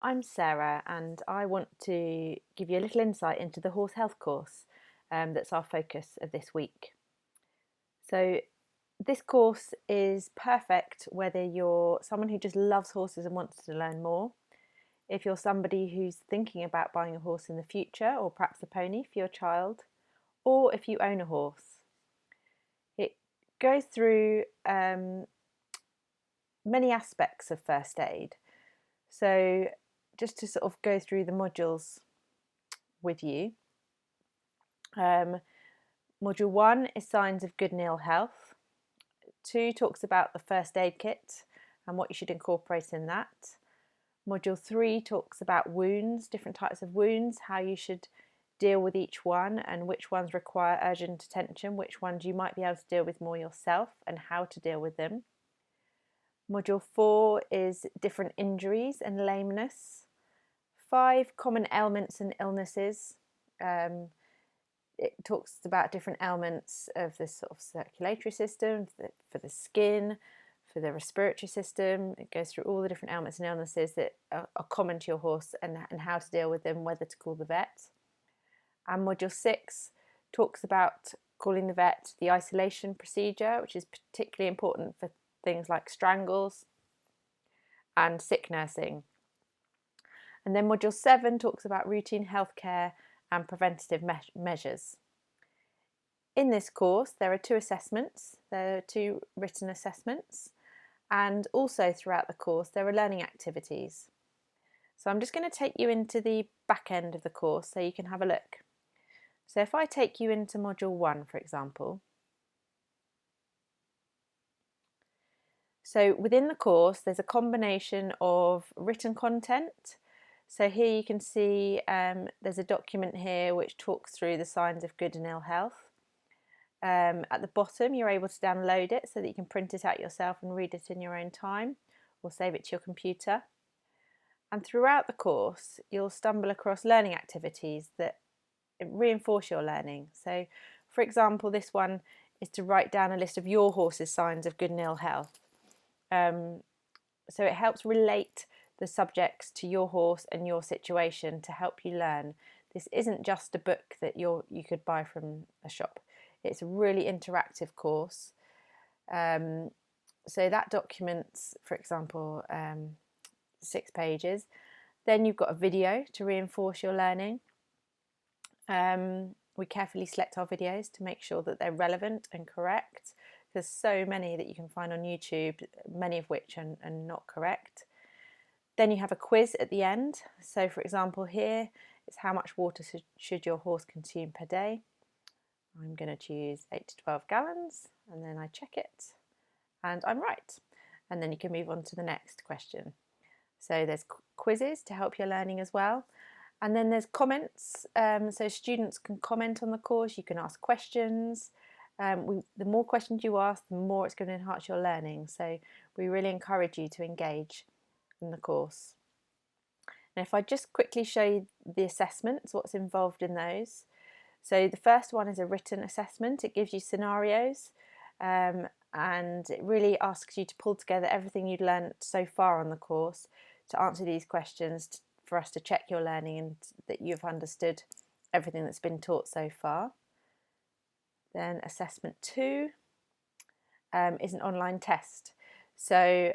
I'm Sarah and I want to give you a little insight into the horse health course that's our focus of this week. So this course is perfect whether you're someone who just loves horses and wants to learn more, if you're somebody who's thinking about buying a horse in the future or perhaps a pony for your child, or if you own a horse. It goes through many aspects of first aid. So just to sort of go through the modules with you. Module 1 is signs of good and ill health. 2 talks about the first aid kit and what you should incorporate in that. Module 3 talks about wounds, different types of wounds, how you should deal with each one and which ones require urgent attention, which ones you might be able to deal with more yourself and how to deal with them. Module 4 is different injuries and lameness. 5 common ailments and illnesses. It talks about different ailments of the sort of circulatory system, for the skin, for the respiratory system. It goes through all the different ailments and illnesses that are common to your horse and how to deal with them, whether to call the vet. And Module 6 talks about calling the vet, the isolation procedure, which is particularly important for things like strangles and sick nursing. And then Module 7 talks about routine healthcare and preventative measures. In this course there are 2 assessments, there are 2 written assessments, and also throughout the course there are learning activities. So I'm just going to take you into the back end of the course so you can have a look. So if I take you into Module 1 for example, so within the course there's a combination of written content. So here you can see there's a document here which talks through the signs of good and ill health. At the bottom you're able to download it so that you can print it out yourself and read it in your own time or save it to your computer. And throughout the course you'll stumble across learning activities that reinforce your learning. So for example, this one is to write down a list of your horse's signs of good and ill health. So it helps relate the subjects to your horse and your situation to help you learn. This isn't just a book that you could buy from a shop. It's a really interactive course. So that documents, for example, 6 pages. Then you've got a video to reinforce your learning. We carefully select our videos to make sure that they're relevant and correct. There's so many that you can find on YouTube, many of which are not correct. Then you have a quiz at the end. So for example here, it's how much water should your horse consume per day. I'm going to choose 8 to 12 gallons and then I check it and I'm right. And then you can move on to the next question. So there's quizzes to help your learning as well. And then there's comments, so students can comment on the course, you can ask questions. The more questions you ask, the more it's going to enhance your learning. So we really encourage you to engage in the course. Now if I just quickly show you the assessments, what's involved in those. So the first one is a written assessment. It gives you scenarios and it really asks you to pull together everything you've learned so far on the course to answer these questions for us to check your learning and that you've understood everything that's been taught so far. Then assessment 2 is an online test. So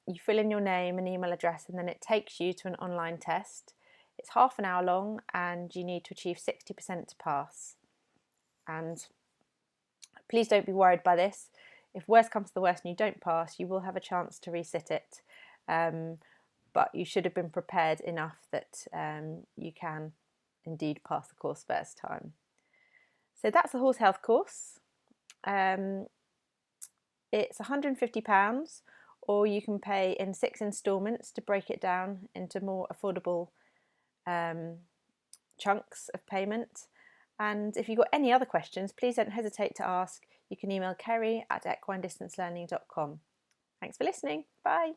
you fill in your name and email address and then it takes you to an online test. It's half an hour long and you need to achieve 60% to pass. And please don't be worried by this. If worst comes to the worst and you don't pass, you will have a chance to resit it. But you should have been prepared enough that you can indeed pass the course first time. So that's the horse health course. It's £150, or you can pay in 6 instalments to break it down into more affordable chunks of payment. And if you've got any other questions, please don't hesitate to ask. You can email kerry@equinedistancelearning.com. Thanks for listening. Bye.